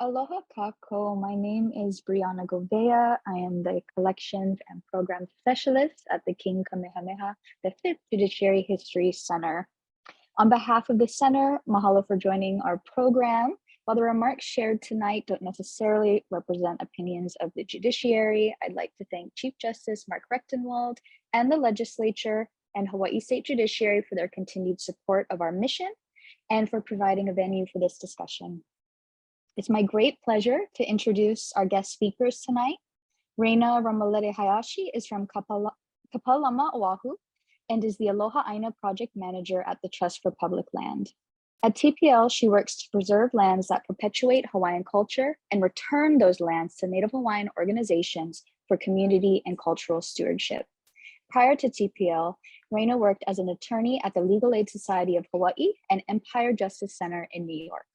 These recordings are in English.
Aloha Kako. My name is Brianna Govea. I am the Collections and Program Specialist at the King Kamehameha V Judiciary History Center. On behalf of the Center, mahalo for joining our program. While the remarks shared tonight don't necessarily represent opinions of the judiciary, I'd like to thank Chief Justice Mark Rechtenwald and the legislature and Hawaii State Judiciary for their continued support of our mission and for providing a venue for this discussion. It's my great pleasure to introduce our guest speakers tonight. Reyna Ramolete Hayashi is from Kapalama, Oahu, and is the Aloha Āina Project Manager at the Trust for Public Land. At TPL, she works to preserve lands that perpetuate Hawaiian culture and return those lands to Native Hawaiian organizations for community and cultural stewardship. Prior to TPL, Reyna worked as an attorney at the Legal Aid Society of Hawaii and Empire Justice Center in New York.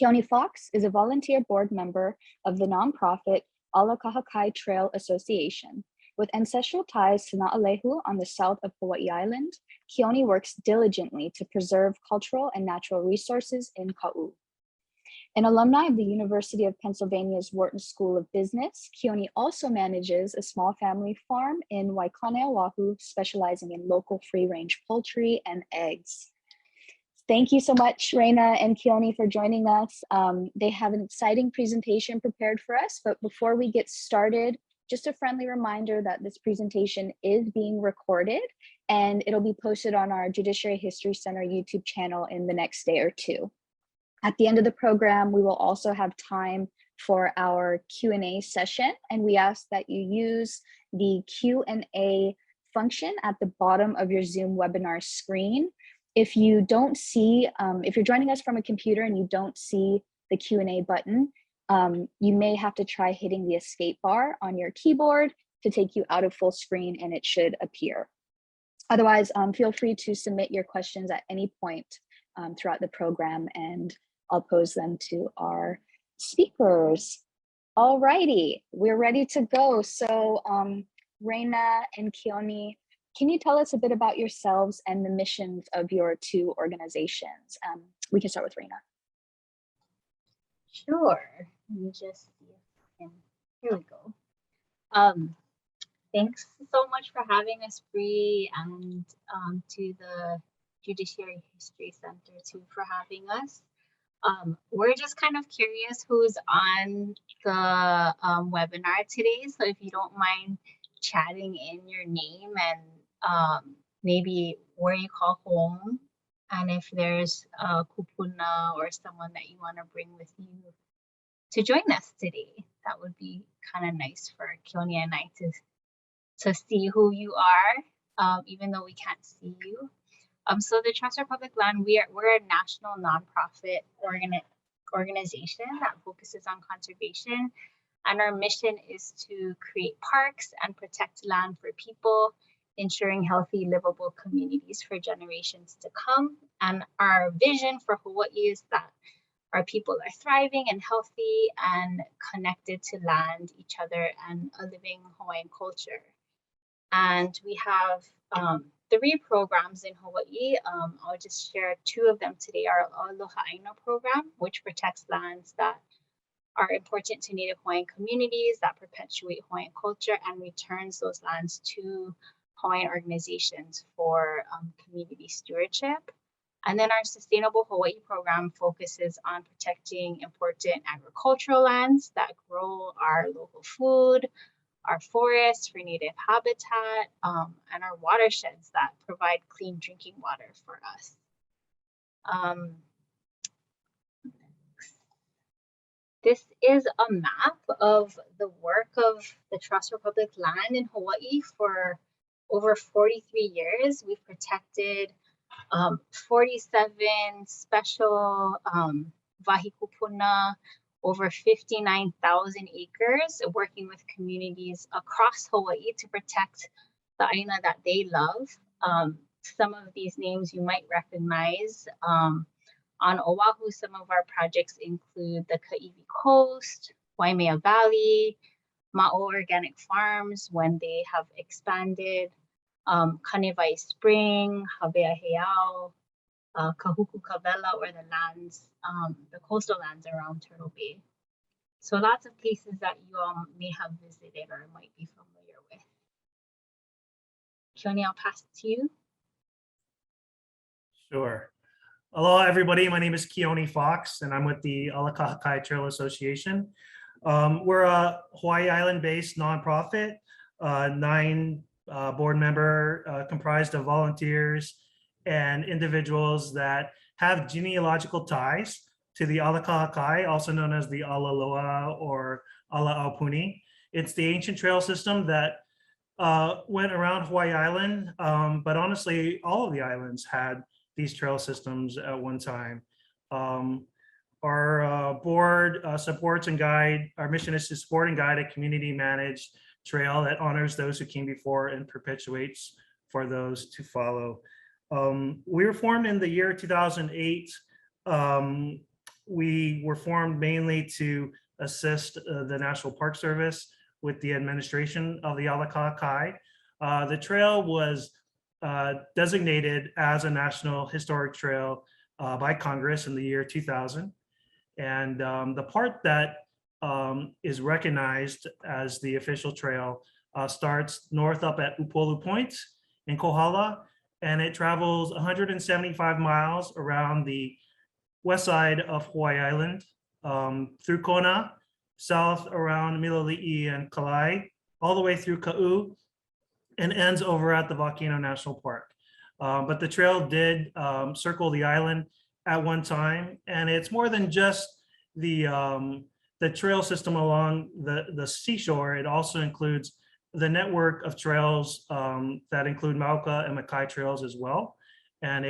Keoni Fox is a volunteer board member of the nonprofit Ala Kahakai Trail Association. With ancestral ties to Na'alehu on the south of Hawaii Island, Keoni works diligently to preserve cultural and natural resources in Kaʻū. An alumni of the University of Pennsylvania's Wharton School of Business, Keoni also manages a small family farm in Waikane, Oahu, specializing in local free-range poultry and eggs. Thank you so much, Reyna and Keoni, for joining us. They have an exciting presentation prepared for us, but before we get started, just a friendly reminder that this presentation is being recorded and it'll be posted on our Judiciary History Center YouTube channel in the next day or two. At the end of the program, we will also have time for our Q&A session, and we ask that you use the Q&A function at the bottom of your Zoom webinar screen. If you don't see, if you're joining us from a computer and you don't see the Q&A button, you may have to try hitting the escape bar on your keyboard to take you out of full screen, and it should appear. Otherwise, feel free to submit your questions at any point throughout the program, and I'll pose them to our speakers. All righty, we're ready to go. So Reyna and Keoni, can you tell us a bit about yourselves and the missions of your two organizations? We can start with Reyna. Sure. Let me just see if I can. Here we go. Thanks so much for having us, Bree, and to the Judiciary History Center too for having us. We're just kind of curious who's on the webinar today. So if you don't mind chatting in your name and maybe where you call home, and if there's a kupuna or someone that you want to bring with you to join us today, that would be kind of nice for Keoni and I to see who you are, even though we can't see you. So the Trust for Public Land, we're a national nonprofit organization that focuses on conservation, and our mission is to create parks and protect land for people, ensuring healthy, livable communities for generations to come. And our vision for Hawaii is that our people are thriving and healthy and connected to land, each other, and a living Hawaiian culture. And we have 3 programs in Hawaii. I'll just share 2 of them today. Our Aloha Āina program, which protects lands that are important to Native Hawaiian communities, that perpetuate Hawaiian culture, and returns those lands to Hawaiian organizations for community stewardship. And then our Sustainable Hawaii program focuses on protecting important agricultural lands that grow our local food, our forests for native habitat, and our watersheds that provide clean drinking water for us. This is a map of the work of the Trust for Public Land in Hawaii for over 43 years. We've protected 47 special wahikupuna, over 59,000 acres, working with communities across Hawaii to protect the ʻāina that they love. Some of these names you might recognize. On Oahu, some of our projects include the Ka'iwi Coast, Waimea Valley, Ma'o Organic Farms when they have expanded, Kanewai Spring, Havea Heiau, Kahuku Kavela, or the lands, the coastal lands around Turtle Bay. So lots of places that you all may have visited or might be familiar with. Keoni, I'll pass it to you. Sure. Aloha, everybody. My name is Keoni Fox, and I'm with the Ala Kahakai Trail Association. We're a Hawaii Island-based nonprofit, 9 board member comprised of volunteers and individuals that have genealogical ties to the Ala Kahakai, also known as the Ala Loa or Ala Aupuni. It's the ancient trail system that went around Hawaii Island, but honestly, all of the islands had these trail systems at one time. Our board supports and guide, our mission is to support and guide a community managed trail that honors those who came before and perpetuates for those to follow. We were formed in the year 2008. We were formed mainly to assist the National Park Service with the administration of the Ala Kahakai. The trail was designated as a National Historic Trail by Congress in the year 2000. And the part that is recognized as the official trail starts north up at Upolu Point in Kohala, and it travels 175 miles around the west side of Hawaii Island, through Kona, south around Miloli'i and Kalai, all the way through Kaʻū, and ends over at the Volcano National Park. But the trail did circle the island at one time, and it's more than just the trail system along the seashore. It also includes the network of trails that include Mauka and Makai trails as well. And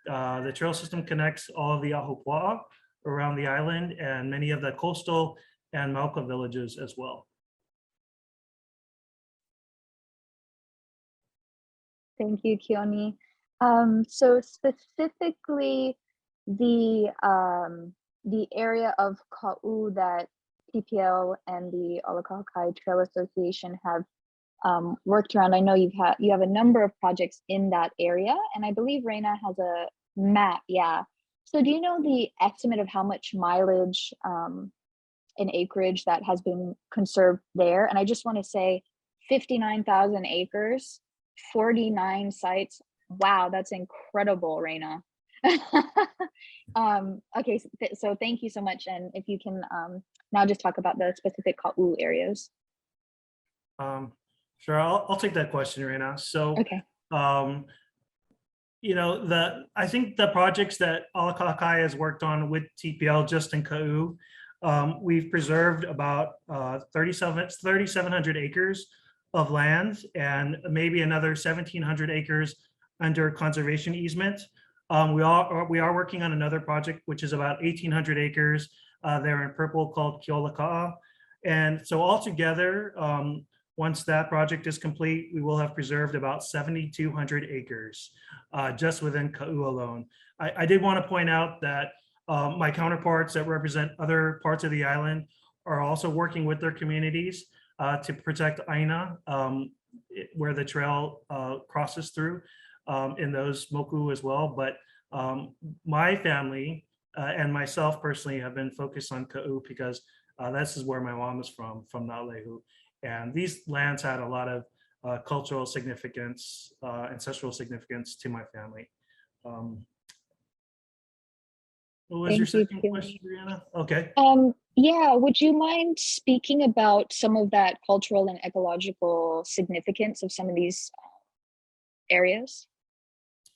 the trail system connects all of the ahupua'a around the island and many of the coastal and Mauka villages as well. Thank you, Keoni. So specifically, the area of Kaʻū that TPL and the Ala Kahakai Trail Association have worked around. I know you have a number of projects in that area, and I believe Reyna has a map. Yeah. So do you know the estimate of how much mileage in acreage that has been conserved there? And I just want to say 59,000 acres, 49 sites. Wow, that's incredible, Reyna. Okay, so thank you so much. And if you can now just talk about the specific Kaʻū areas. Sure, I'll take that question, Reyna. So, okay. You know, I think the projects that Ala Kahakai has worked on with TPL just in Kaʻū, we've preserved about 3,700 acres of land and maybe another 1,700 acres under conservation easement. We are working on another project, which is about 1,800 acres there in purple called Keolaka'a. And so altogether, once that project is complete, we will have preserved about 7,200 acres just within Kaʻū alone. I did want to point out that my counterparts that represent other parts of the island are also working with their communities to protect ʻāina, where the trail crosses through in those moku as well. But my family and myself personally have been focused on Kaʻū because this is where my mom is from Na'alehu. And these lands had a lot of cultural significance, ancestral significance to my family. What was your second question, Brianna? Okay. Yeah, would you mind speaking about some of that cultural and ecological significance of some of these areas?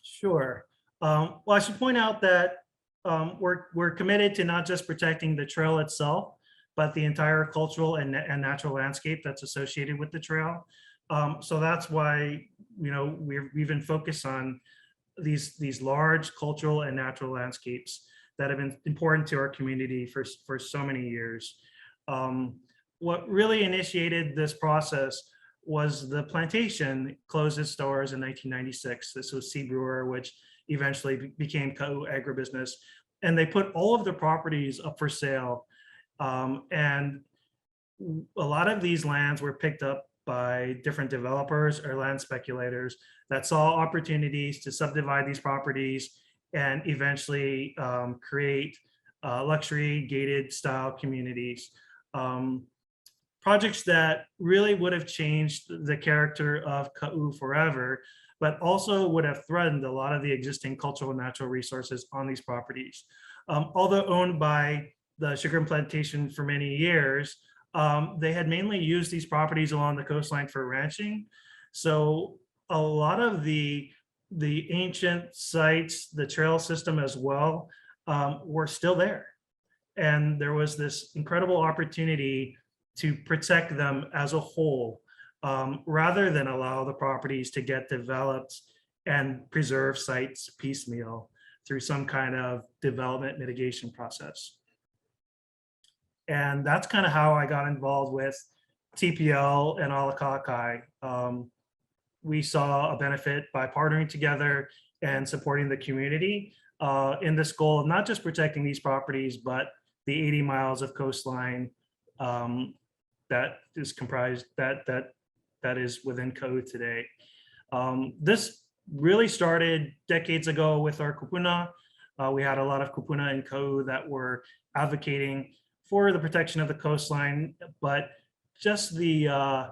Sure. Well, I should point out that we're committed to not just protecting the trail itself, but the entire cultural and natural landscape that's associated with the trail. So that's why, you know, we've been focused on these large cultural and natural landscapes that have been important to our community for so many years. What really initiated this process was the plantation closed its doors in 1996. This was Sea Brewer, which eventually became Kaʻū Agribusiness. And they put all of the properties up for sale. And a lot of these lands were picked up by different developers or land speculators that saw opportunities to subdivide these properties and eventually create luxury gated style communities. Projects that really would have changed the character of Kaʻū forever, but also would have threatened a lot of the existing cultural and natural resources on these properties. Although owned by the sugar plantation for many years, they had mainly used these properties along the coastline for ranching. So a lot of the ancient sites, the trail system as well, were still there. And there was this incredible opportunity to protect them as a whole, rather than allow the properties to get developed and preserve sites piecemeal through some kind of development mitigation process. And that's kind of how I got involved with TPL and Ala Kahakai. We saw a benefit by partnering together and supporting the community in this goal of not just protecting these properties, but the 80 miles of coastline that is comprised, that is within Kaʻū today. This really started decades ago with our kupuna. We had a lot of kupuna in Kaʻū that were advocating for the protection of the coastline, but just the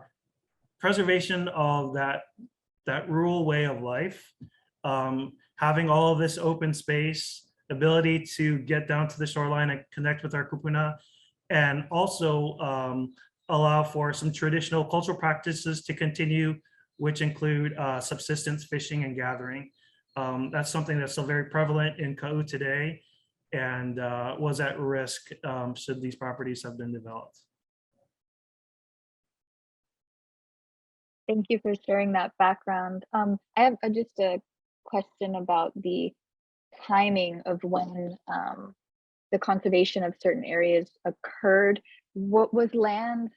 preservation of that rural way of life, having all of this open space, ability to get down to the shoreline and connect with our kupuna, and also allow for some traditional cultural practices to continue, which include subsistence fishing and gathering. That's something that's still very prevalent in Kaʻū today, and was at risk should these properties have been developed. Thank you for sharing that background. I have just a question about the timing of when the conservation of certain areas occurred. What was land,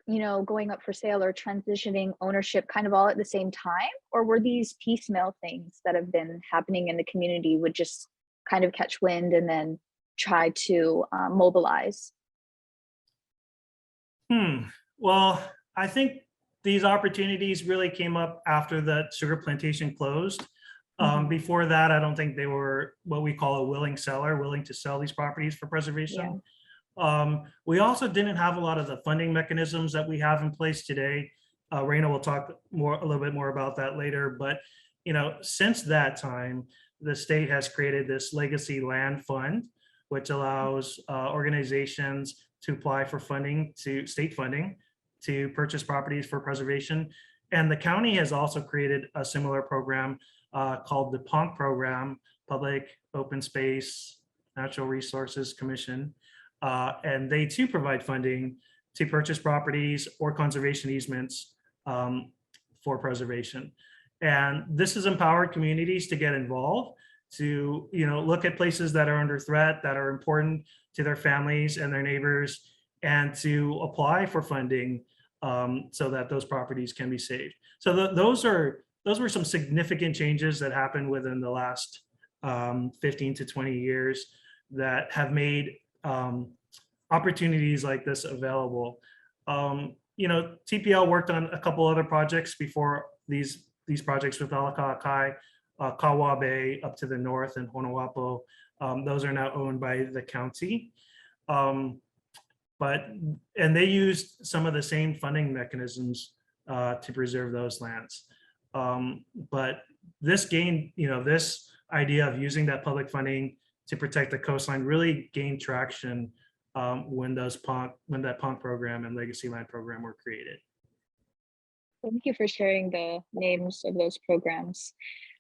going up for sale or transitioning ownership kind of all at the same time? Or were these piecemeal things that have been happening in the community would just kind of catch wind and then try to mobilize? Well, I think these opportunities really came up after the sugar plantation closed. Before that, I don't think they were what we call a willing seller, willing to sell these properties for preservation. Yeah. We also didn't have a lot of the funding mechanisms that we have in place today. Reyna will talk a little bit more about that later, but since that time, the state has created this legacy land fund, which allows organizations to apply for funding, to state funding, to purchase properties for preservation. And the county has also created a similar program called the PONC program, Public Open Space Natural Resources Commission. And they too provide funding to purchase properties or conservation easements for preservation. And this has empowered communities to get involved, to look at places that are under threat, that are important to their families and their neighbors, and to apply for funding so that those properties can be saved. So those were some significant changes that happened within the last 15 to 20 years that have made opportunities like this available. TPL worked on a couple other projects before these projects with Ala Kahakai, Kawa Bay up to the north and Honoapo. Those are now owned by the county. And they used some of the same funding mechanisms to preserve those lands. But this gained, this idea of using that public funding to protect the coastline really gained traction when that PONC program and Legacy Land program were created. Thank you for sharing the names of those programs.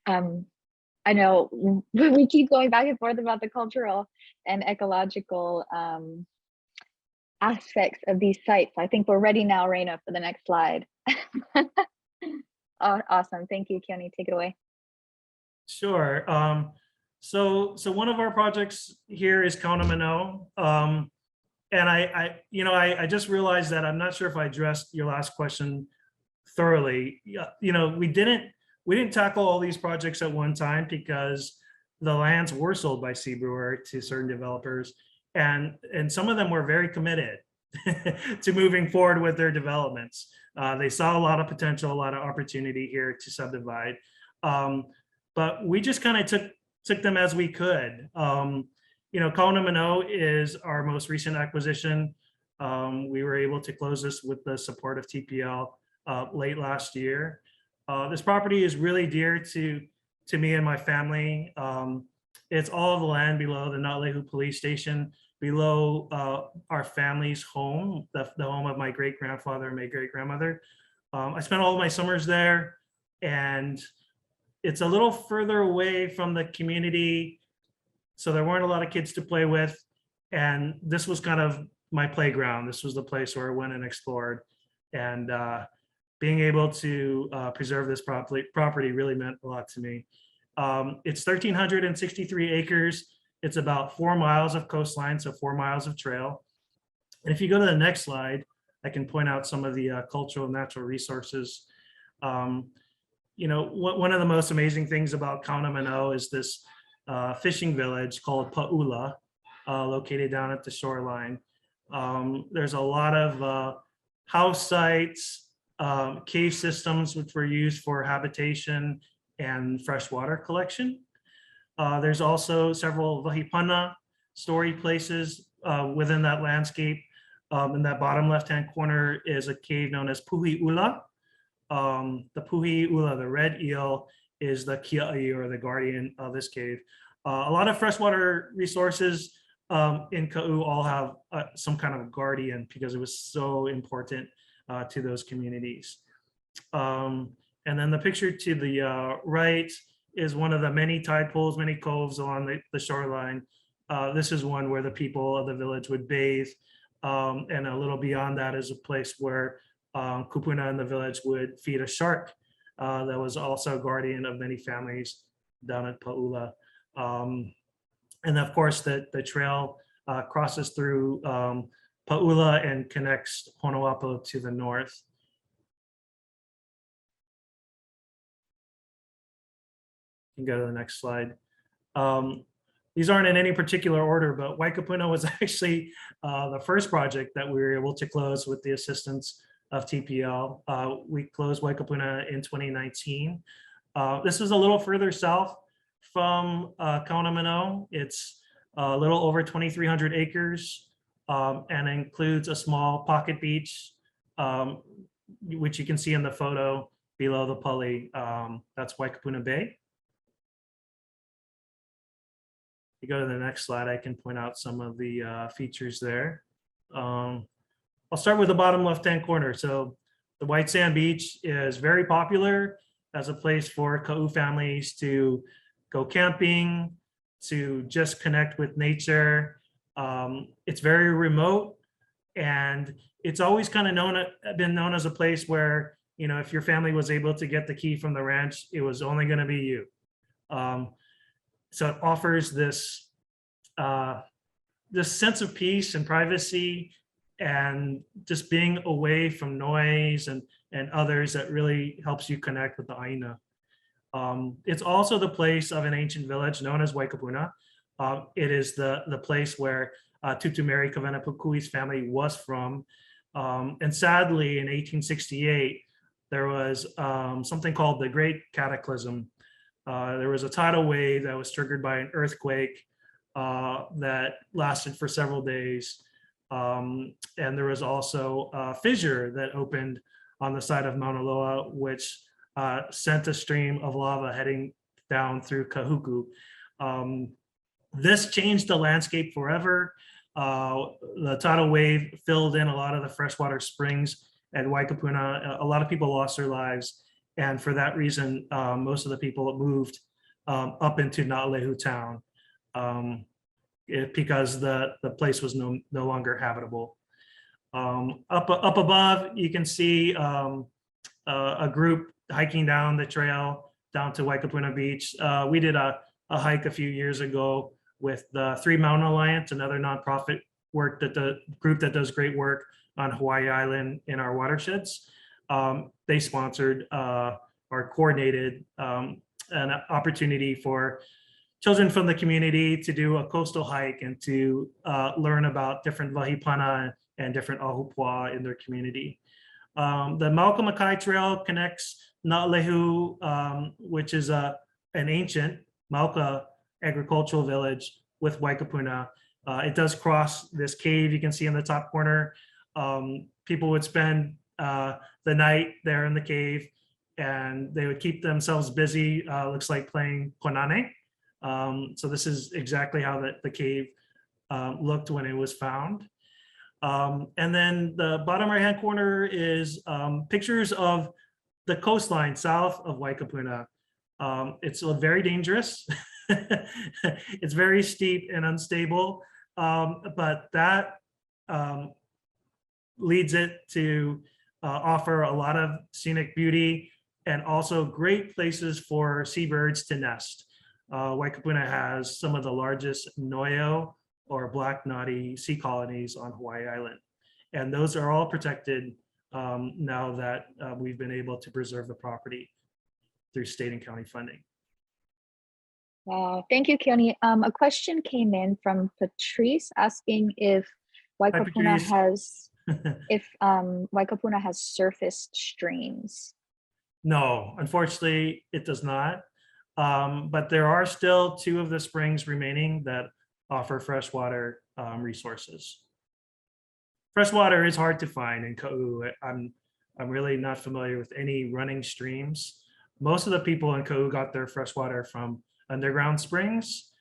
I know we keep going back and forth about the cultural and ecological aspects of these sites. I think we're ready now, Reyna, for the next slide. Oh, awesome. Thank you, Keoni. Take it away. Sure. So one of our projects here is Kaunamano. And I just realized that I'm not sure if I addressed your last question thoroughly. We didn't tackle all these projects at one time because the lands were sold by Sea Brewer to certain developers, and some of them were very committed to moving forward with their developments. They saw a lot of potential, a lot of opportunity here to subdivide. But we just kind of took took them as we could. You know, Kauna Mano is our most recent acquisition. We were able to close this with the support of TPL late last year. This property is really dear to me and my family. It's all of the land below the Na'alehu police station, below our family's home, the home of my great-grandfather and my great-grandmother. I spent all of my summers there, and it's a little further away from the community, so there weren't a lot of kids to play with. And this was kind of my playground. This was the place where I went and explored. And being able to preserve this property really meant a lot to me. It's 1,363 acres. It's about 4 miles of coastline, so 4 miles of trail. And if you go to the next slide, I can point out some of the cultural and natural resources. You know, one of the most amazing things about Kauna Mano is this fishing village called Pa'ula, located down at the shoreline. There's a lot of house sites, cave systems, which were used for habitation and freshwater collection. There's also several wahipana story places within that landscape. In that bottom left-hand corner is a cave known as Puhi Ula. The Puhi Ula, the red eel, is the kia'i, or the guardian of this cave. A lot of freshwater resources in Kaʻū all have some kind of guardian, because it was so important to those communities. And then the picture to the right is one of the many tide pools, many coves along the shoreline. This is one where the people of the village would bathe. And a little beyond that is a place where kupuna in the village would feed a shark that was also guardian of many families down at Pa'ula. And of course, the trail crosses through Pa'ula and connects Honoapo to the north. You can go to the next slide. These aren't in any particular order, but Waikapuna was actually the first project that we were able to close with the assistance of TPL. We closed Waikapuna in 2019. This is a little further south from Kauna Mano. It's a little over 2,300 acres and includes a small pocket beach, which you can see in the photo below the pali. That's Waikapuna Bay. You go to the next slide, I can point out some of the features there. I'll start with the bottom left-hand corner. So the White Sand Beach is very popular as a place for Kaʻū families to go camping, to just connect with nature. It's very remote, and it's always kind of been known as a place where, you know, if your family was able to get the key from the ranch, it was only going to be you. So it offers this sense of peace and privacy, and just being away from noise and others that really helps you connect with the ʻāina. It's also the place of an ancient village known as Waikapuna. It is the place where Tutumeri Kavenapukui's family was from. And sadly, in 1868, there was something called the Great Cataclysm. There was a tidal wave that was triggered by an earthquake that lasted for several days. And there was also a fissure that opened on the side of Mauna Loa, which sent a stream of lava heading down through Kahuku. This changed the landscape forever. The tidal wave filled in a lot of the freshwater springs at Waikapuna. A lot of people lost their lives. And for that reason, most of the people moved up into Na'alehu town because the place was no longer habitable. Up above, you can see a group hiking down the trail down to Waikapuna Beach. We did a hike a few years ago with the Three Mountain Alliance, another nonprofit group that does great work on Hawaii Island in our watersheds. They sponsored or coordinated an opportunity for children from the community to do a coastal hike and to learn about different wahipana and different ahupua in their community. The Mauka Makai Trail connects Na'alehu, which is an ancient Mauka agricultural village with Waikapuna. It does cross this cave you can see in the top corner. People would spend the night there in the cave, and they would keep themselves busy, looks like playing konane. So this is exactly how the cave looked when it was found. And then the bottom right-hand corner is pictures of the coastline south of Waikapuna. It's very dangerous. It's very steep and unstable, but that leads it to offer a lot of scenic beauty and also great places for seabirds to nest. Waikapuna has some of the largest noyo or black knotty sea colonies on Hawaii Island. And those are all protected now that we've been able to preserve the property through state and county funding. Wow, thank you, Keoni. A question came in from Patrice asking if Waikapuna has Waikapuna has surfaced streams. No, unfortunately, it does not. But there are still 2 of the springs remaining that offer freshwater resources. Freshwater is hard to find in Kaʻū. I'm really not familiar with any running streams. Most of the people in Kaʻū got their freshwater from underground springs,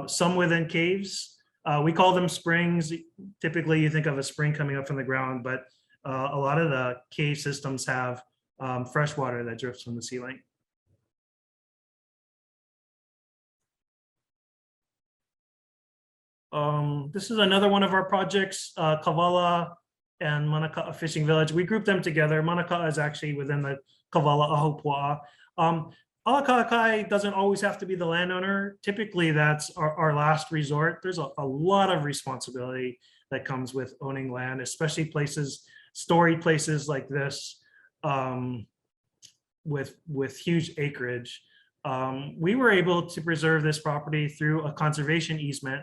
some within caves. We call them springs. Typically, you think of a spring coming up from the ground, but a lot of the cave systems have fresh water that drifts from the ceiling. This is another one of our projects, Kavala and Manaka Fishing Village. We group them together. Manaka is actually within the Kavala Ahupua'a. Ala Kahakai doesn't always have to be the landowner. Typically, that's our last resort. There's a lot of responsibility that comes with owning land, especially places, storied places like this, with huge acreage. We were able to preserve this property through a conservation easement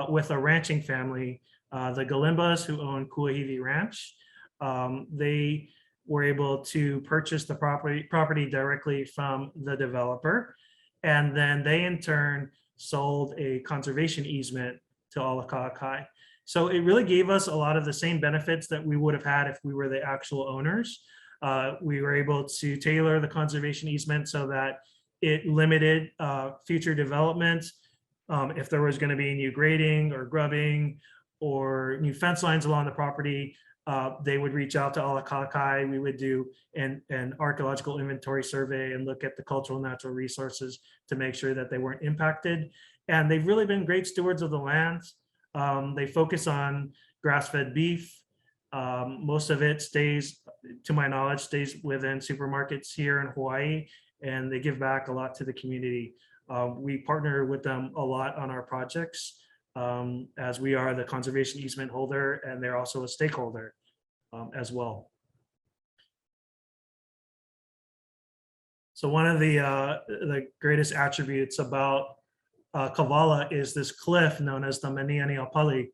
with a ranching family, the Galimbas, who own Kuahivi Ranch. They were able to purchase the property directly from the developer, and then they in turn sold a conservation easement to Ala Kahakai. So it really gave us a lot of the same benefits that we would have had if we were the actual owners. We were able to tailor the conservation easement so that it limited future development. If there was going to be new grading or grubbing or new fence lines along the property, they would reach out to Ala Kahakai. We would do an archaeological inventory survey and look at the cultural natural resources to make sure that they weren't impacted. And they've really been great stewards of the land. They focus on grass-fed beef. Most of it stays, to my knowledge, stays within supermarkets here in Hawaii, and they give back a lot to the community. We partner with them a lot on our projects, as we are the conservation easement holder, and they're also a stakeholder as well. So one of the greatest attributes about Kavala is this cliff known as the Manianeopali.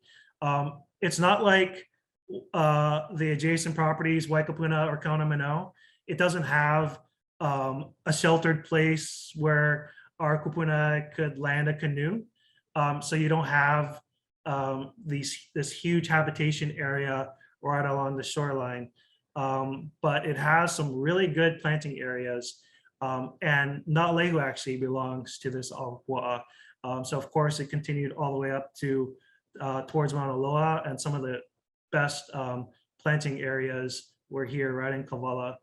It's not like the adjacent properties, Waikapuna or Kaunamano. It doesn't have a sheltered place where our kupuna could land a canoe. So you don't have this huge habitation area right along the shoreline. But it has some really good planting areas. And Na'alehu actually belongs to this Ahupua'a. So of course it continued all the way up to towards Mauna Loa, and some of the best planting areas were here right in Kavala.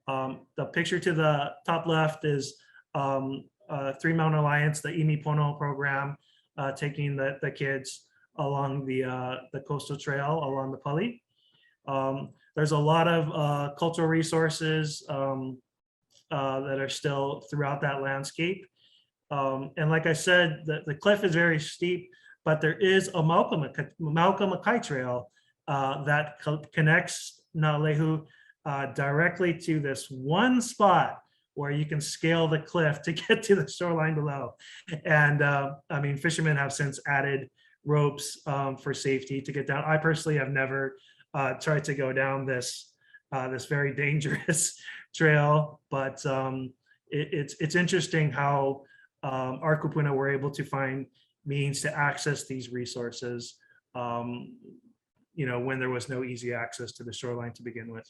The picture to the top left is Three Mountain Alliance, the Imi Pono program, taking the kids along the coastal trail along the Pali. There's a lot of cultural resources that are still throughout that landscape. And like I said, the cliff is very steep, but there is a Mauka Makai Trail that connects Na'alehu directly to this one spot where you can scale the cliff to get to the shoreline below. And I mean, fishermen have since added ropes for safety to get down. I personally have never tried to go down this very dangerous trail, but it's interesting how our kupuna were able to find means to access these resources, when there was no easy access to the shoreline to begin with.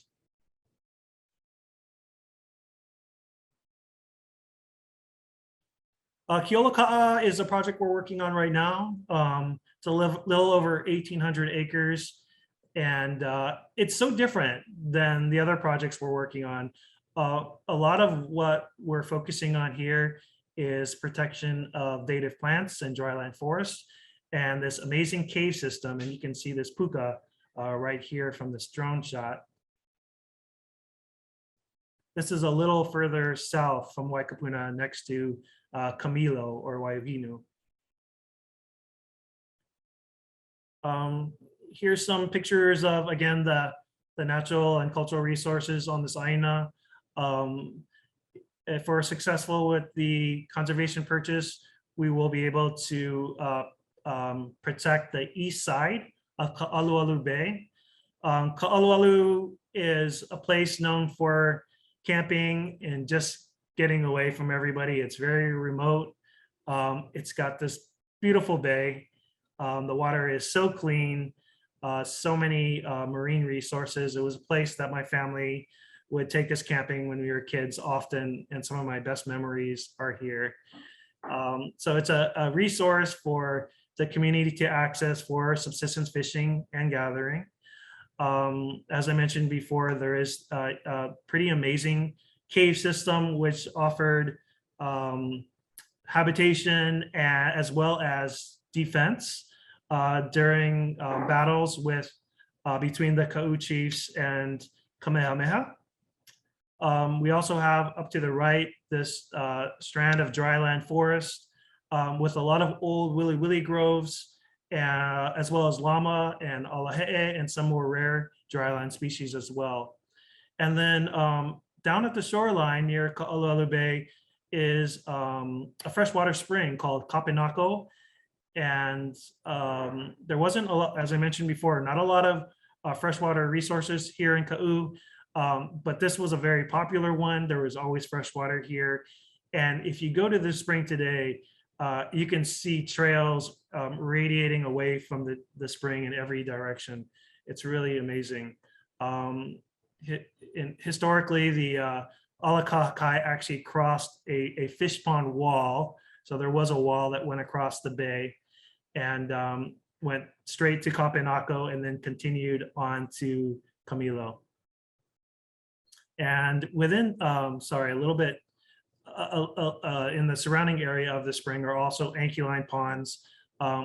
Keolaka'a is a project we're working on right now. It's a little over 1,800 acres. And it's so different than the other projects we're working on. A lot of what we're focusing on here is protection of native plants and dryland forests, and this amazing cave system. And you can see this puka right here from this drone shot. This is a little further south from Waikapuna, next to Camilo or Waivinu. Here's some pictures of, again, the natural and cultural resources on this ʻāina. If we're successful with the conservation purchase, we will be able to protect the east side of Ka'alualu Bay. Ka'alualu is a place known for camping and just getting away from everybody. It's very remote. It's got this beautiful bay. The water is so clean, so many marine resources. It was a place that my family would take us camping when we were kids often, and some of my best memories are here. So it's a resource for the community to access for subsistence fishing and gathering. As I mentioned before, there is a pretty amazing cave system which offered habitation as well as defense during battles between the Kaʻū chiefs and Kamehameha. We also have up to the right this strand of dryland forest with a lot of old willy groves, as well as llama and alahe'e and some more rare dryland species as well. And then down at the shoreline near Ka'alualu Bay is a freshwater spring called Kapinako. And there wasn't a lot, as I mentioned before, not a lot of freshwater resources here in Kaʻū. But this was a very popular one. There was always fresh water here. And if you go to this spring today, you can see trails radiating away from the spring in every direction. It's really amazing. Historically, the Ala Kahakai actually crossed a fish pond wall. So there was a wall that went across the bay and went straight to Kapinako and then continued on to Camilo. And within, a little bit in the surrounding area of the spring are also anchuline ponds,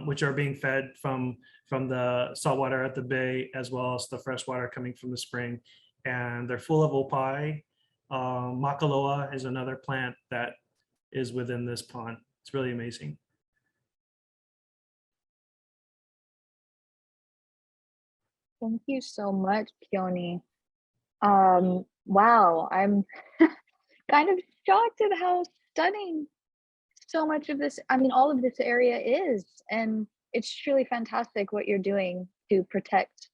which are being fed from the saltwater at the bay, as well as the fresh water coming from the spring. And they're full of opai. Makaloa is another plant that is within this pond. It's really amazing. Thank you so much, Keoni. Wow, I'm kind of shocked at how stunning so much of this, all of this area is. And it's truly fantastic what you're doing to protect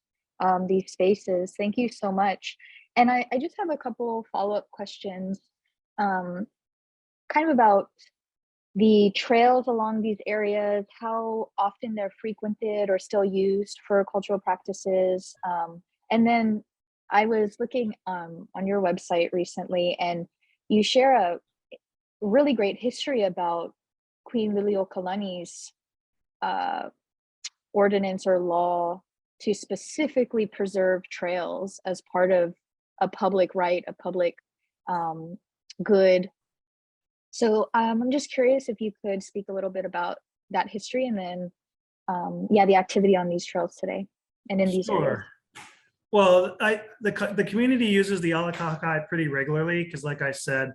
these spaces. Thank you so much. And I just have a couple follow-up questions kind of about the trails along these areas, how often they're frequented or still used for cultural practices. And then I was looking on your website recently, and you share a really great history about Queen Liliuokalani's ordinance or law to specifically preserve trails as part of a public right, a public good. So I'm just curious if you could speak a little bit about that history, and then the activity on these trails today and in these areas. Well, the community uses the Ala Kahakai pretty regularly because, like I said,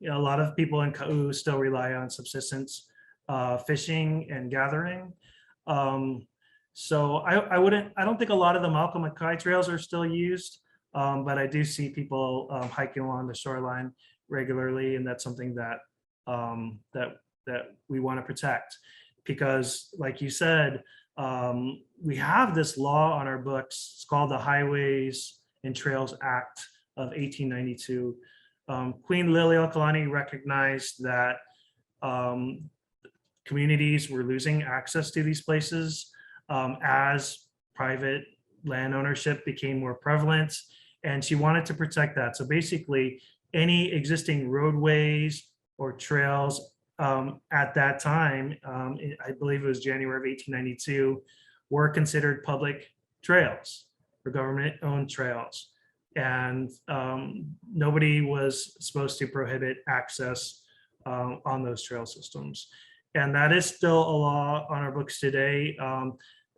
a lot of people in Kaʻū still rely on subsistence fishing and gathering. So I don't think a lot of the Makai trails are still used, but I do see people hiking along the shoreline regularly, and that's something that we want to protect because, like you said, we have this law on our books. It's called the Highways and Trails Act of 1892. Queen Liliuokalani recognized that communities were losing access to these places as private land ownership became more prevalent, and she wanted to protect that. So basically, any existing roadways or trails at that time, I believe it was January of 1892, were considered public trails or government-owned trails. And nobody was supposed to prohibit access on those trail systems. And that is still a law on our books today.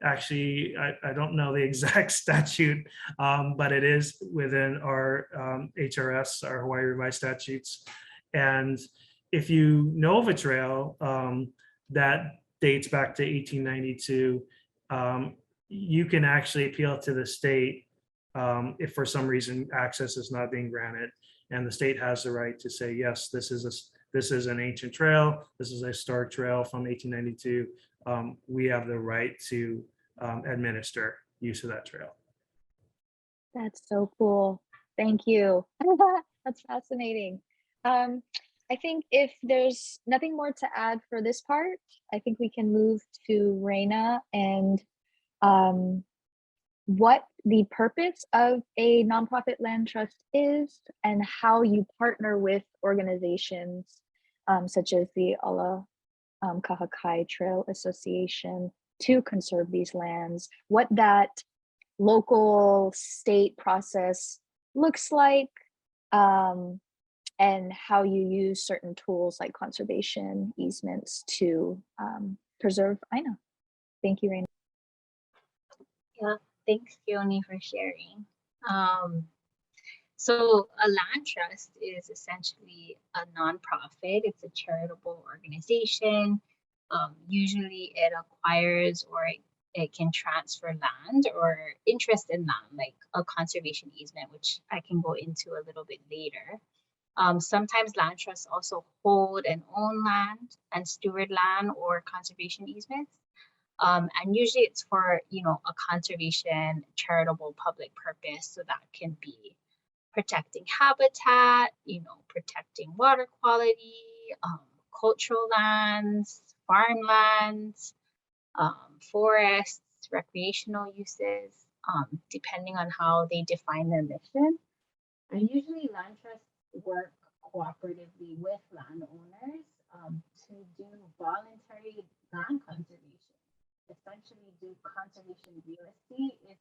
Actually, I don't know the exact statute, but it is within our HRS, our Hawaii Revised Statutes. And if you know of a trail that dates back to 1892, you can actually appeal to the state if for some reason access is not being granted. And the state has the right to say, yes, this is an ancient trail, this is a historic trail from 1892. We have the right to administer use of that trail. That's so cool. Thank you. That's fascinating. I think if there's nothing more to add for this part, I think we can move to Reyna and what the purpose of a nonprofit land trust is and how you partner with organizations such as the Ala Kahakai Trail Association to conserve these lands, what that local state process looks like, and how you use certain tools like conservation easements to preserve ʻāina. Thank you, Reyna. Yeah, thanks, Keoni, for sharing. So a land trust is essentially a nonprofit. It's a charitable organization. Usually it acquires or it can transfer land or interest in land, like a conservation easement, which I can go into a little bit later. Sometimes land trusts also hold and own land and steward land or conservation easements. And usually it's for, a conservation charitable public purpose. So that can be protecting habitat, protecting water quality, cultural lands, farmlands, forests, recreational uses, depending on how they define their mission. And usually land trusts work cooperatively with landowners to do voluntary land conservation, essentially do conservation real estate.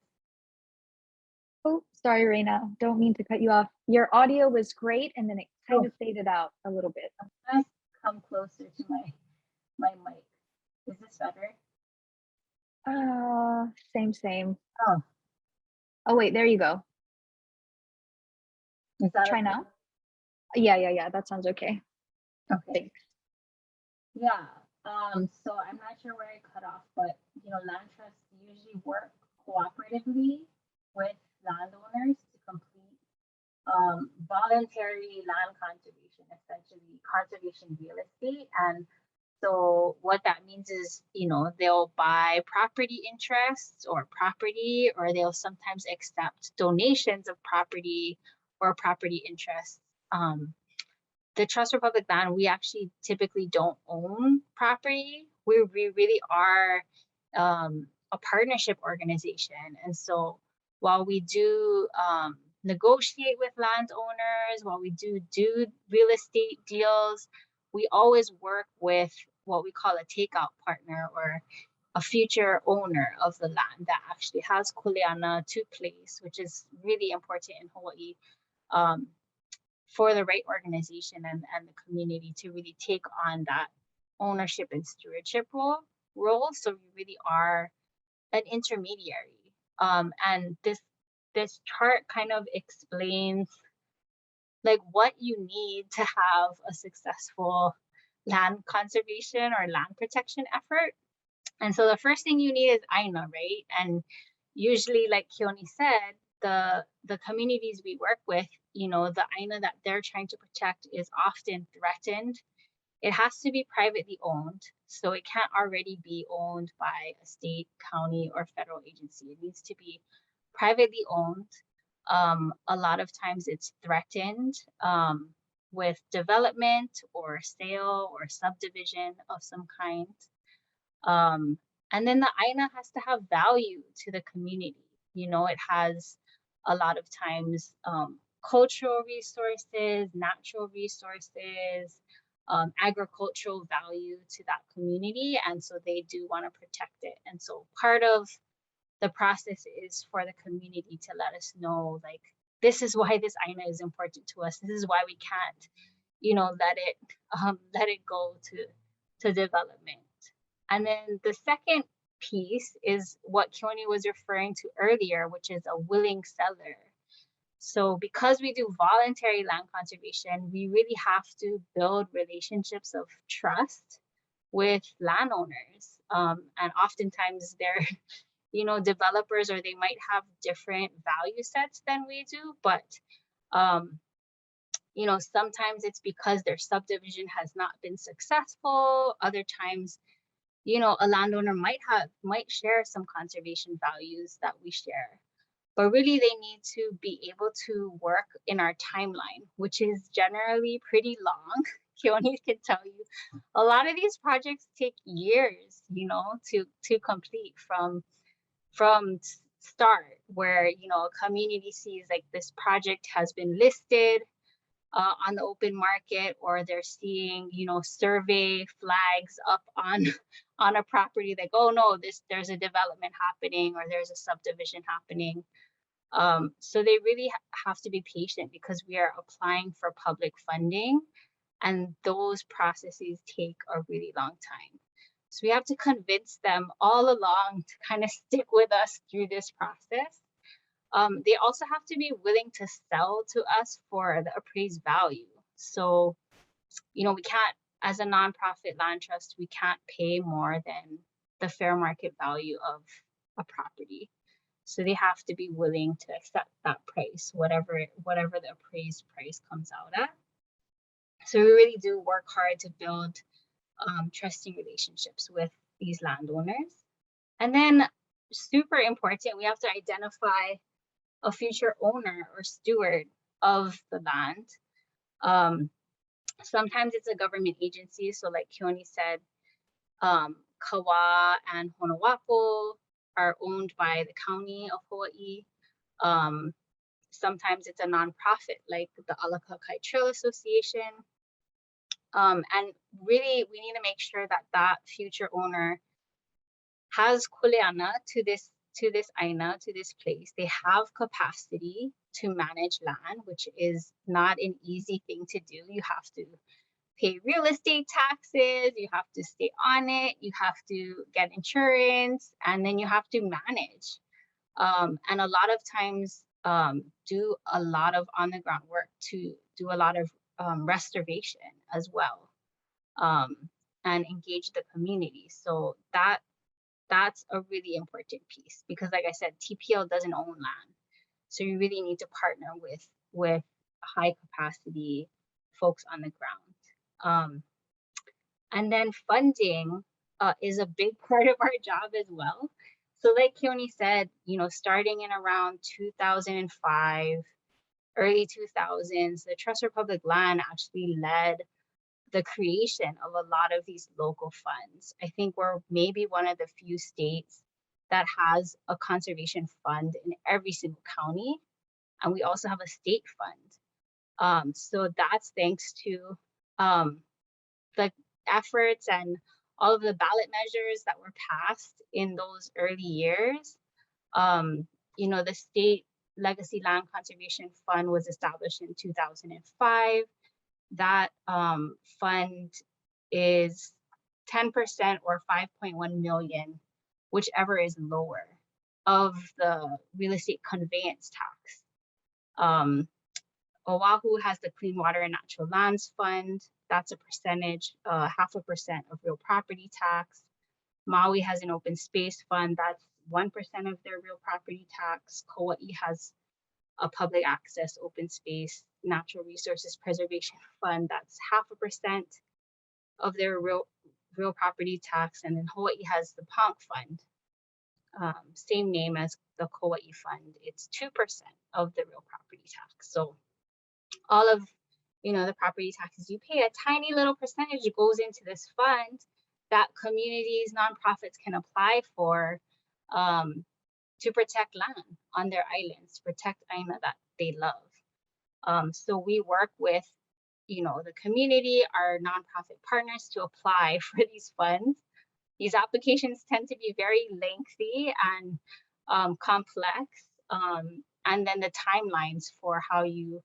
Oh, sorry, Reyna, don't mean to cut you off. Your audio was great, and then it kind of faded out a little bit. I'm gonna come closer to my mic. Is this better? Same. Oh, wait, there you go. is that Try okay? now. Yeah, that sounds okay. Okay. Thanks. Yeah. So I'm not sure where I cut off, but land trusts usually work cooperatively with landowners to complete voluntary land conservation, essentially conservation real estate. And so what that means is, they'll buy property interests or property, or they'll sometimes accept donations of property or property interests. The Trust for Public Land, we actually typically don't own property. We really are a partnership organization. And so while we do negotiate with landowners, while we do real estate deals, we always work with what we call a takeout partner or a future owner of the land that actually has kuleana to place, which is really important in Hawaii. For the right organization and the community to really take on that ownership and stewardship role. So we really are an intermediary. And this chart kind of explains like what you need to have a successful land conservation or land protection effort. And so the first thing you need is ʻāina, right? And usually, like Keoni said, the communities we work with, the ʻāina that they're trying to protect is often threatened. It has to be privately owned, so it can't already be owned by a state, county, or federal agency. It needs to be privately owned. A lot of times it's threatened. with development or sale or subdivision of some kind. And then the ʻāina has to have value to the community. You know, it has a lot of times cultural resources, natural resources, agricultural value to that community. And so they do want to protect it. And so part of the process is for the community to let us know, like, this is why this ʻāina is important to us. This is why we can't, you know, let it go to development. And then the second piece is what Keoni was referring to earlier, which is a willing seller. So because we do voluntary land conservation, we really have to build relationships of trust with landowners. And oftentimes they're, you know, developers, or they might have different value sets than we do, but you know, sometimes it's because their subdivision has not been successful. Other times, you know, a landowner might share some conservation values that we share, but really they need to be able to work in our timeline, which is generally pretty long. Keoni can tell you, a lot of these projects take years, you know, to complete from start, where, you know, a community sees like this project has been listed on the open market, or they're seeing, you know, survey flags up on a property, like, oh no, there's a development happening, or there's a subdivision happening. So they really have to be patient, because we are applying for public funding, and those processes take a really long time. So we have to convince them all along to kind of stick with us through this process. They also have to be willing to sell to us for the appraised value. So, you know, we can't, as a nonprofit land trust, we can't pay more than the fair market value of a property. So they have to be willing to accept that price, whatever the appraised price comes out at. So we really do work hard to build trusting relationships with these landowners. And then, super important, we have to identify a future owner or steward of the land. Sometimes it's a government agency. So like Keoni said, Kawa and Honowapo are owned by the county of Hawaii. Sometimes it's a nonprofit like the Ala Kahakai Trail Association. And really, we need to make sure that that future owner has kuleana to this ʻāina, to this place. They have capacity to manage land, which is not an easy thing to do. You have to pay real estate taxes, you have to stay on it, you have to get insurance, and then you have to manage. And a lot of times do a lot of on the ground work to do a lot of restoration as well, and engage the community. So that's a really important piece, because like I said, TPL doesn't own land. So you really need to partner with high capacity folks on the ground. And then funding is a big part of our job as well. So like Keoni said, you know, starting in around 2005, early 2000s, the Trust for Public Land actually led the creation of a lot of these local funds. I think we're maybe one of the few states that has a conservation fund in every single county. And we also have a state fund. So that's thanks to the efforts and all of the ballot measures that were passed in those early years. You know, the State Legacy Land Conservation Fund was established in 2005. That fund is 10% or 5.1 million, whichever is lower, of the real estate conveyance tax. Oahu has the Clean Water and Natural Lands Fund. That's a percentage, 0.5% of real property tax. Maui has an open space fund. That's 1% of their real property tax. Kauai has a public access open space natural resources preservation fund. That's 0.5% of their real property tax. And then Hawaii has the PONC fund, same name as the Kauai fund. It's 2% of the real property tax. So all of, the property taxes you pay, a tiny little percentage goes into this fund that communities, nonprofits can apply for to protect land on their islands, to protect ʻāina that they love. So we work with, the community, our nonprofit partners to apply for these funds. These applications tend to be very lengthy and complex. And then the timelines for how you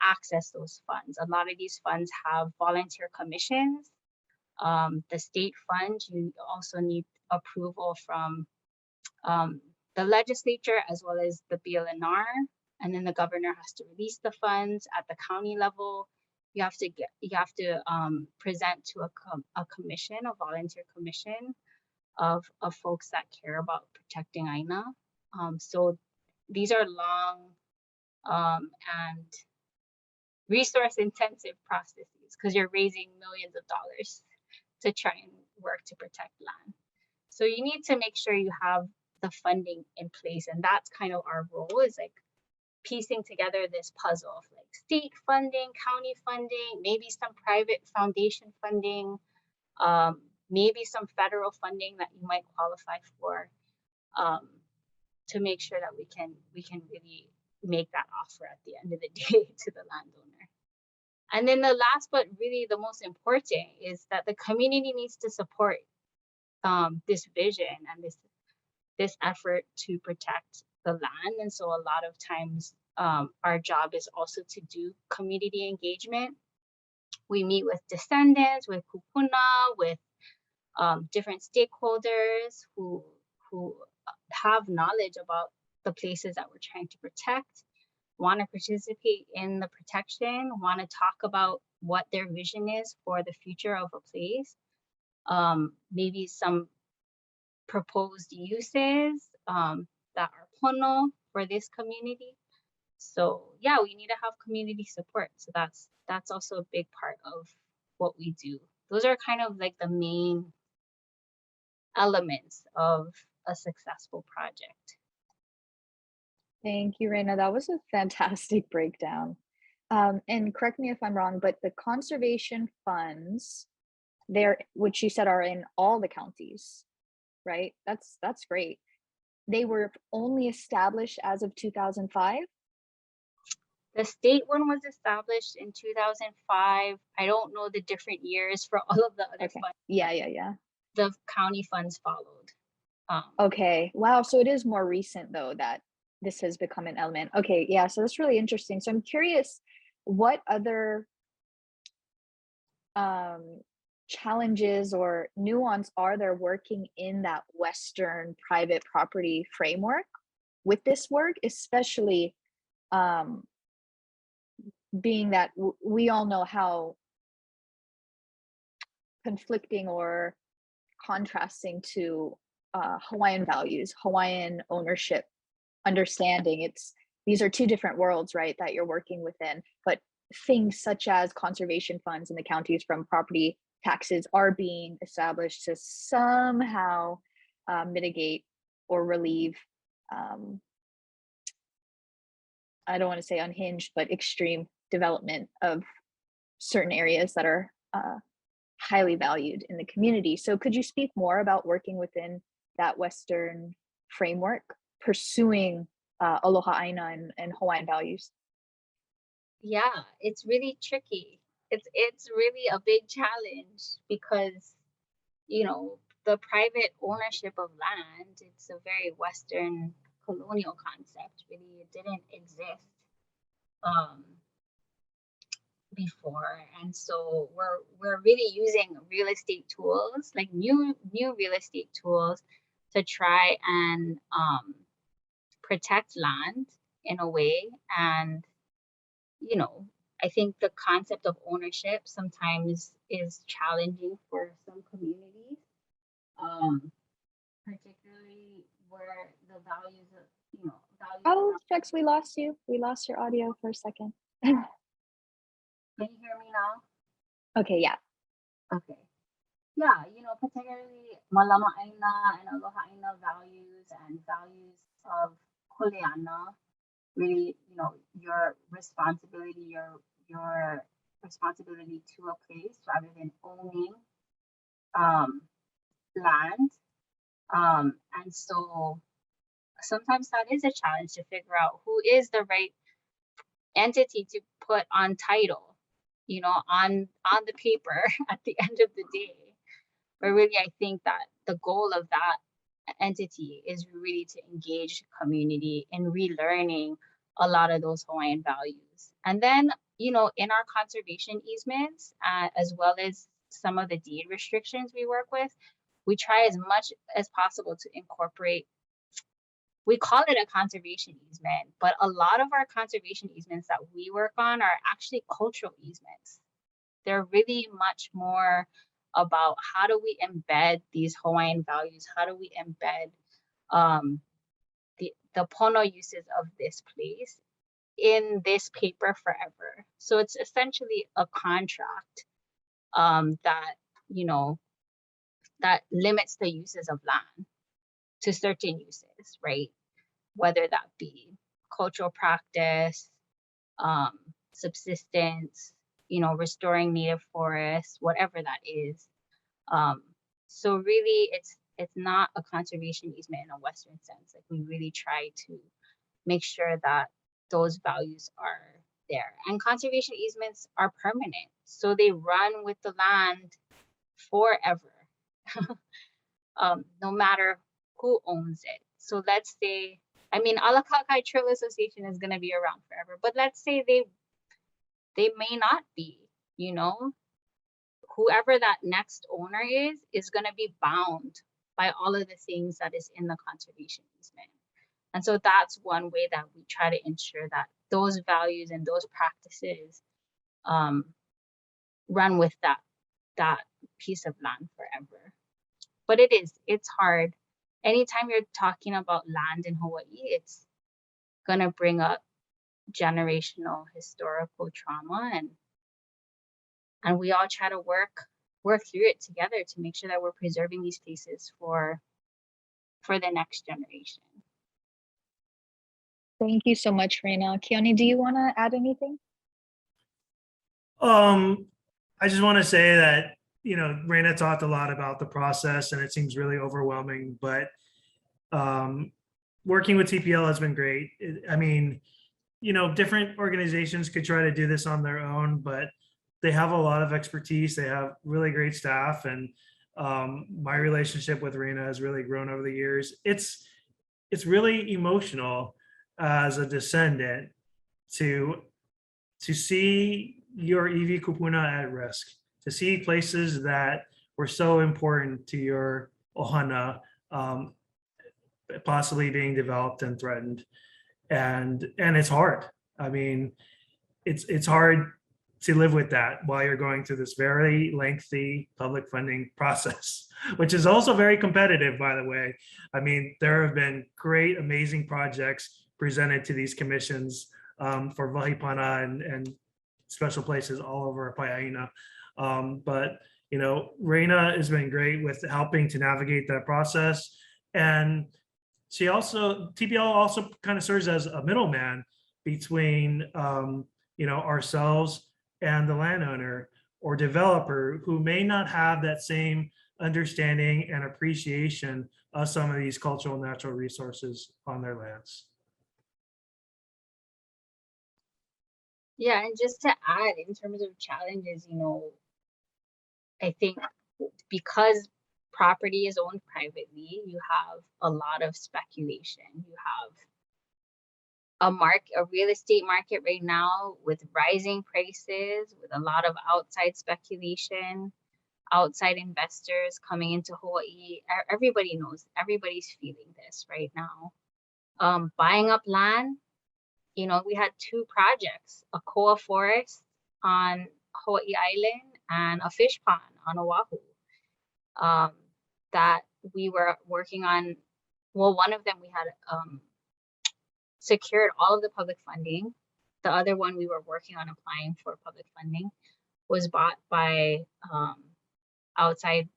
access those funds. A lot of these funds have volunteer commissions. The state fund, you also need approval from the legislature as well as the BLNR, and then the governor has to release the funds. At the county level, you have to present to a commission, a volunteer commission of folks that care about protecting ʻāina. So these are long and resource-intensive processes because you're raising millions of dollars to try and work to protect land. So you need to make sure you have the funding in place, and that's kind of our role, is like piecing together this puzzle of like state funding, county funding, maybe some private foundation funding, maybe some federal funding that you might qualify for, to make sure that we can really make that offer at the end of the day to the landowner. And then the last, but really the most important, is that the community needs to support this vision and this effort to protect the land. And so a lot of times our job is also to do community engagement. We meet with descendants, with kupuna, with different stakeholders who have knowledge about the places that we're trying to protect, want to participate in the protection, want to talk about what their vision is for the future of a place, maybe some proposed uses that are pono for this community. So yeah, we need to have community support. So that's also a big part of what we do. Those are kind of like the main elements of a successful project. Thank you, Reyna. That was a fantastic breakdown. And correct me if I'm wrong, but the conservation funds, which you said are in all the counties, right? That's great. They were only established as of 2005? The state one was established in 2005. I don't know the different years for all of the other funds. Yeah. The county funds followed. Okay. Wow. So it is more recent though that this has become an element. Okay. Yeah. So that's really interesting. So I'm curious, what other challenges or nuance are there working in that Western private property framework with this work, especially being that we all know how conflicting or contrasting to Hawaiian values, Hawaiian ownership, understanding. These are two different worlds, right, that you're working within. But things such as conservation funds in the counties from property taxes are being established to somehow mitigate or relieve, I don't want to say unhinged, but extreme development of certain areas that are highly valued in the community. So could you speak more about working within that Western framework, pursuing Aloha Āina and Hawaiian values? Yeah, it's really tricky. It's really a big challenge because, the private ownership of land, it's a very Western colonial concept. Really, it didn't exist before, and so we're really using real estate tools, like new real estate tools, to try and protect land in a way. And I think the concept of ownership sometimes is challenging for some communities, particularly where the values of Oh, Jex, we lost you. We lost your audio for a second. Can you hear me now? Okay, yeah. Okay. Yeah, particularly Malama ʻāina and Aloha Āina values and values of kuleana, really, your responsibility, your your responsibility to a place rather than owning land. And so sometimes that is a challenge to figure out who is the right entity to put on title, you know, on the paper at the end of the day. But really, I think that the goal of that entity is really to engage community in relearning a lot of those Hawaiian values. And then, you know, in our conservation easements, as well as some of the deed restrictions we work with, we try as much as possible to incorporate, we call it a conservation easement, but a lot of our conservation easements that we work on are actually cultural easements. They're really much more about how do we embed these Hawaiian values? How do we embed the pono uses of this place in this paper forever? So it's essentially a contract that, you know, that limits the uses of land to certain uses, right? Whether that be cultural practice, subsistence, you know, restoring native forests, whatever that is. So really, it's not a conservation easement in a Western sense. Like, we really try to make sure that those values are there. And conservation easements are permanent, so they run with the land forever, no matter who owns it. So let's say, I mean, Ala Kahakai Trail Association is going to be around forever, but let's say they may not be, you know. Whoever that next owner is going to be bound by all of the things that is in the conservation easement. And so that's one way that we try to ensure that those values and those practices run with that piece of land forever. But it's hard. Anytime you're talking about land in Hawaii, it's going to bring up generational historical trauma, and we all try to work through it together to make sure that we're preserving these places for the next generation. Thank you so much, Reyna. Keoni, do you want to add anything? I just want to say that, you know, Reyna talked a lot about the process and it seems really overwhelming, but working with TPL has been great. I mean, you know, different organizations could try to do this on their own, but they have a lot of expertise. They have really great staff, and my relationship with Reyna has really grown over the years. It's really emotional as a descendant to see your iwi kupuna at risk, to see places that were so important to your ohana possibly being developed and threatened, and it's hard. I mean, it's hard to live with that while you're going through this very lengthy public funding process, which is also very competitive, by the way. I mean, there have been great, amazing projects presented to these commissions for Wahipana and special places all over ʻāina. But, you know, Reyna has been great with helping to navigate that process. And TPL also kind of serves as a middleman between, you know, ourselves and the landowner or developer who may not have that same understanding and appreciation of some of these cultural and natural resources on their lands. Yeah, and just to add, in terms of challenges, you know, I think because property is owned privately, you have a lot of speculation. You have a real estate market right now with rising prices, with a lot of outside speculation, outside investors coming into Hawaii. Everybody knows, everybody's feeling this right now. Buying up land, you know, we had two projects, a koa forest on Hawaii Island and a fish pond on Oahu, that we were working on. Well, one of them we had secured all of the public funding. The other one we were working on applying for public funding was bought by outside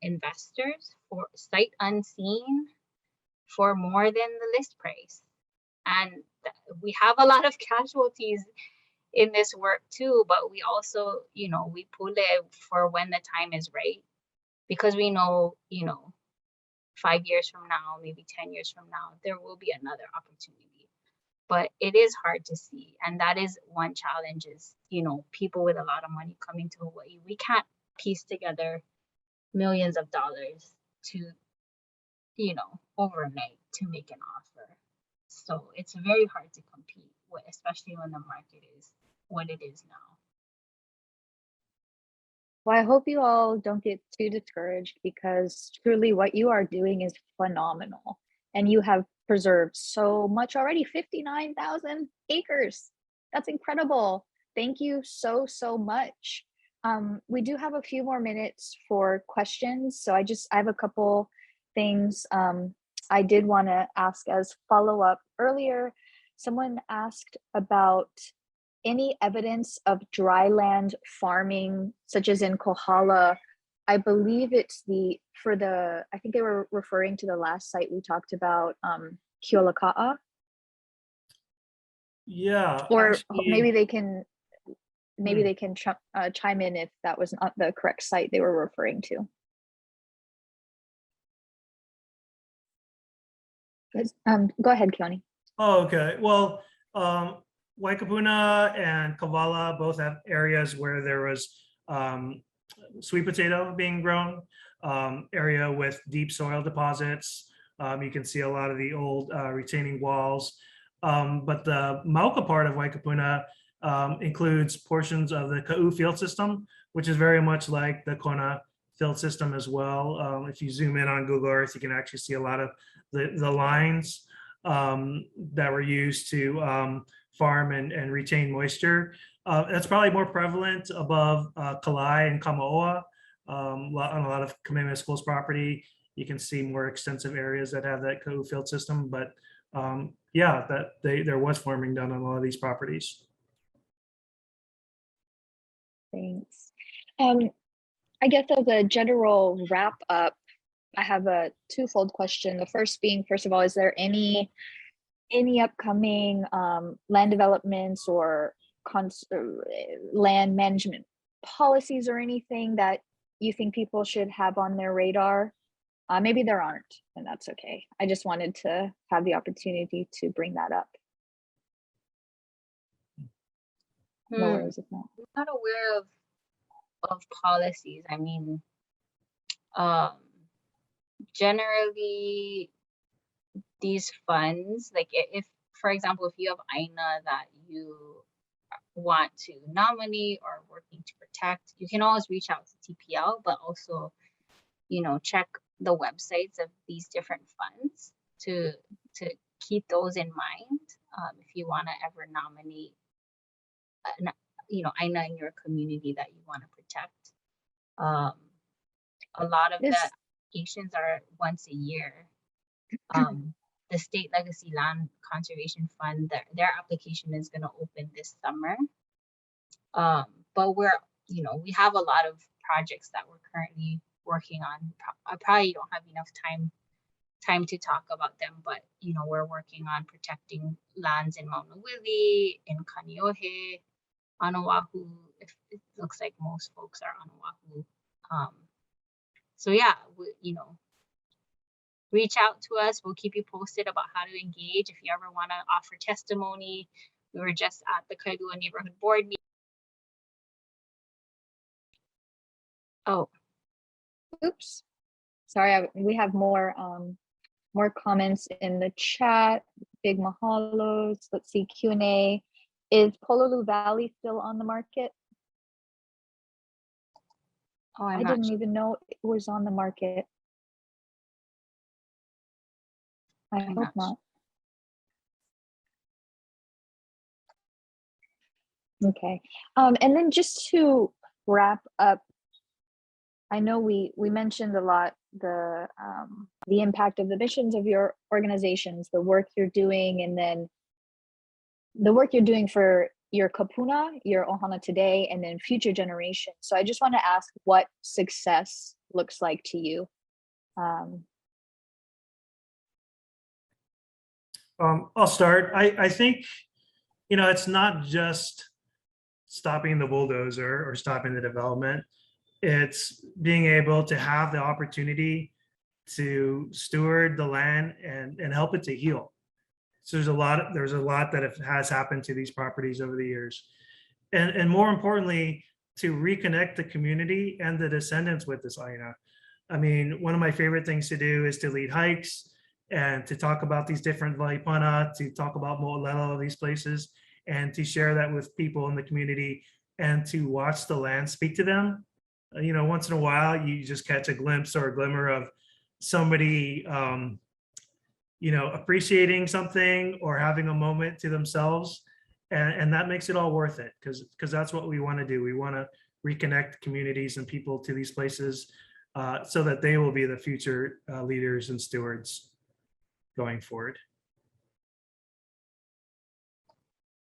investors for sight unseen for more than the list price. And we have a lot of casualties in this work too, but we also, you know, we pull it for when the time is right, because we know, you know, 5 years from now, maybe 10 years from now, there will be another opportunity. But it is hard to see. And that is one challenge is, you know, people with a lot of money coming to Hawaii. We can't piece together millions of dollars to, you know, overnight to make an offer. So it's very hard to compete with, especially when the market is what it is now. Well, I hope you all don't get too discouraged, because truly what you are doing is phenomenal. And you have preserved so much already, 59,000 acres. That's incredible. Thank you so, so much. We do have a few more minutes for questions. So I have a couple things I did want to ask as follow-up. Earlier, someone asked about any evidence of dryland farming, such as in Kohala. I believe it's I think they were referring to the last site we talked about, Keolaka'a. Yeah. Or actually, maybe they can chime in if that was not the correct site they were referring to. Go ahead, Keoni. Oh, okay. Well, Waikapuna and Kavala both have areas where there was sweet potato being grown, area with deep soil deposits. You can see a lot of the old retaining walls. But the Mauka part of Waikapuna includes portions of the Kaʻū field system, which is very much like the Kona field system as well. If you zoom in on Google Earth, you can actually see a lot of the lines that were used to farm and retain moisture. That's probably more prevalent above Kalai and Kamaoa. On a lot of Kamehameha School's property, you can see more extensive areas that have that Kaʻū field system. But yeah, there was farming done on a lot of these properties. Thanks. I guess as a general wrap up, I have a twofold question. The first being, first of all, is there any upcoming land developments or land management policies or anything that you think people should have on their radar? Maybe there aren't, and that's okay. I just wanted to have the opportunity to bring that up. No worries if not. I'm not aware of policies. I mean, generally these funds, like if, for example, if you have ʻāina that you want to nominate or working to protect, you can always reach out to TPL, but also, you know, check the websites of these different funds to keep those in mind if you want to ever nominate you know, ʻāina in your community that you want to protect. A lot of the applications are once a year. The State Legacy Land Conservation Fund, their application is going to open this summer. But we're, you know, we have a lot of projects that we're currently working on. I probably don't have enough time to talk about them, but you know, we're working on protecting lands in Maunawili, in Kaneohe, on Oahu. It looks like most folks are on Oahu. So yeah, you know, reach out to us. We'll keep you posted about how to engage. If you ever want to offer testimony, we were just at the Kailua Neighborhood Board meeting. Oh, oops. Sorry, we have more comments in the chat. Big mahalos. Let's see, Q&A. Is Pololu Valley still on the market? Oh, I didn't even know it was on the market. I hope not. Okay. And then just to wrap up, I know we mentioned a lot the impact of the missions of your organizations, the work you're doing, and then the work you're doing for your kapuna, your ohana today, and then future generations. So I just want to ask what success looks like to you. I'll start. I think, you know, it's not just stopping the bulldozer or stopping the development. It's being able to have the opportunity to steward the land and help it to heal. So there's a lot that has happened to these properties over the years. And more importantly, to reconnect the community and the descendants with this ʻāina. I mean, one of my favorite things to do is to lead hikes and to talk about these different waipana, to talk about mo'olelo, these places, and to share that with people in the community and to watch the land speak to them. You know, once in a while, you just catch a glimpse or a glimmer of somebody, you know, appreciating something or having a moment to themselves. And that makes it all worth it, because that's what we want to do. We want to reconnect communities and people to these places so that they will be the future leaders and stewards going forward.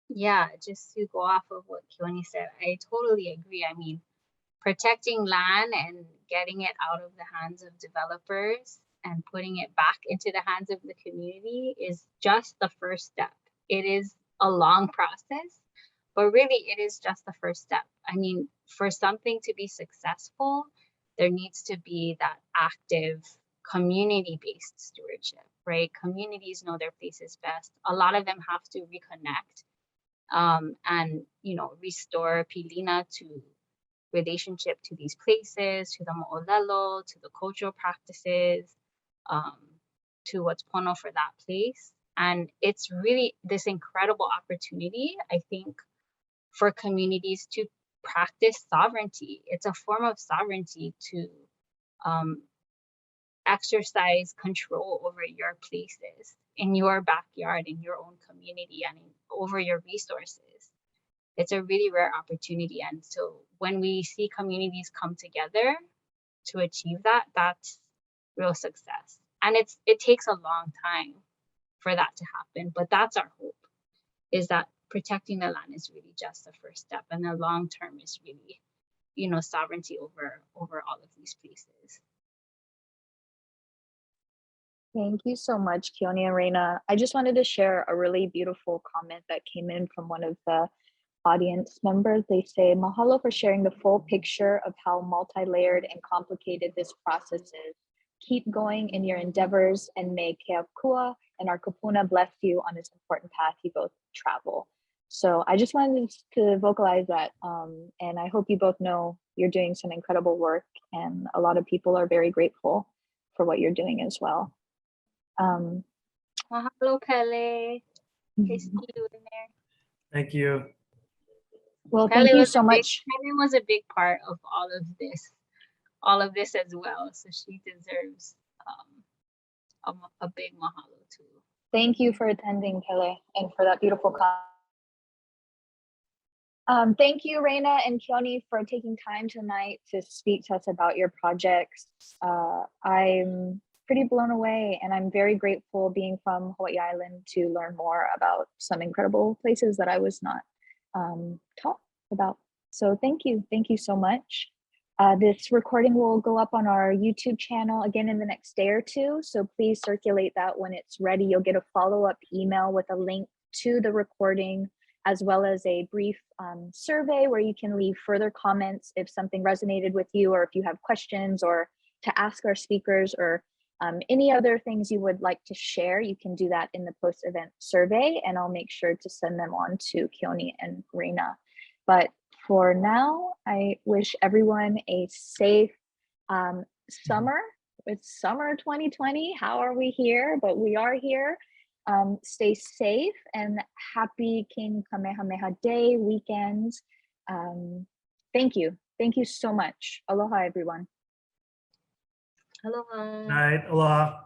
Yeah, just to go off of what Keoni said, I totally agree. I mean, protecting land and getting it out of the hands of developers and putting it back into the hands of the community is just the first step. It is a long process, but really it is just the first step. I mean, for something to be successful, there needs to be that active community-based stewardship, right? Communities know their places best. A lot of them have to reconnect and, you know, restore pilina to relationship to these places, to the mo'olelo, to the cultural practices, to what's pono for that place. And it's really this incredible opportunity, I think, for communities to practice sovereignty. It's a form of sovereignty to exercise control over your places in your backyard, in your own community, and over your resources. It's a really rare opportunity. And so when we see communities come together to achieve that, that's real success. And it takes a long time for that to happen, but that's our hope, is that protecting the land is really just the first step, and the long term is really, you know, sovereignty over all of these places. Thank you so much, Keoni and Reyna. I just wanted to share a really beautiful comment that came in from one of the audience members. They say, mahalo for sharing the full picture of how multi-layered and complicated this process is. Keep going in your endeavors, and may Keakua and our kupuna bless you on this important path you both travel. So I just wanted to vocalize that, and I hope you both know you're doing some incredible work, and a lot of people are very grateful for what you're doing as well. Mahalo, Pele. Nice to see you in there. Thank you. Well, thank you so much. Pele was a big part of all of this as well. So she deserves a big mahalo too. Thank you for attending, Pele, and for that beautiful comment. Thank you, Reyna and Keoni, for taking time tonight to speak to us about your projects. I'm pretty blown away, and I'm very grateful being from Hawaiʻi Island to learn more about some incredible places that I was not taught about. So thank you so much. This recording will go up on our YouTube channel again in the next day or two, so please circulate that when it's ready. You'll get a follow-up email with a link to the recording, as well as a brief survey where you can leave further comments if something resonated with you, or if you have questions, or to ask our speakers, or any other things you would like to share. You can do that in the post-event survey, and I'll make sure to send them on to Keoni and Reyna. But for now, I wish everyone a safe summer. It's summer 2020. How are we here? But we are here. Stay safe, and happy King Kamehameha Day weekends. Thank you. Thank you so much. Aloha, everyone. Aloha. Night. Aloha.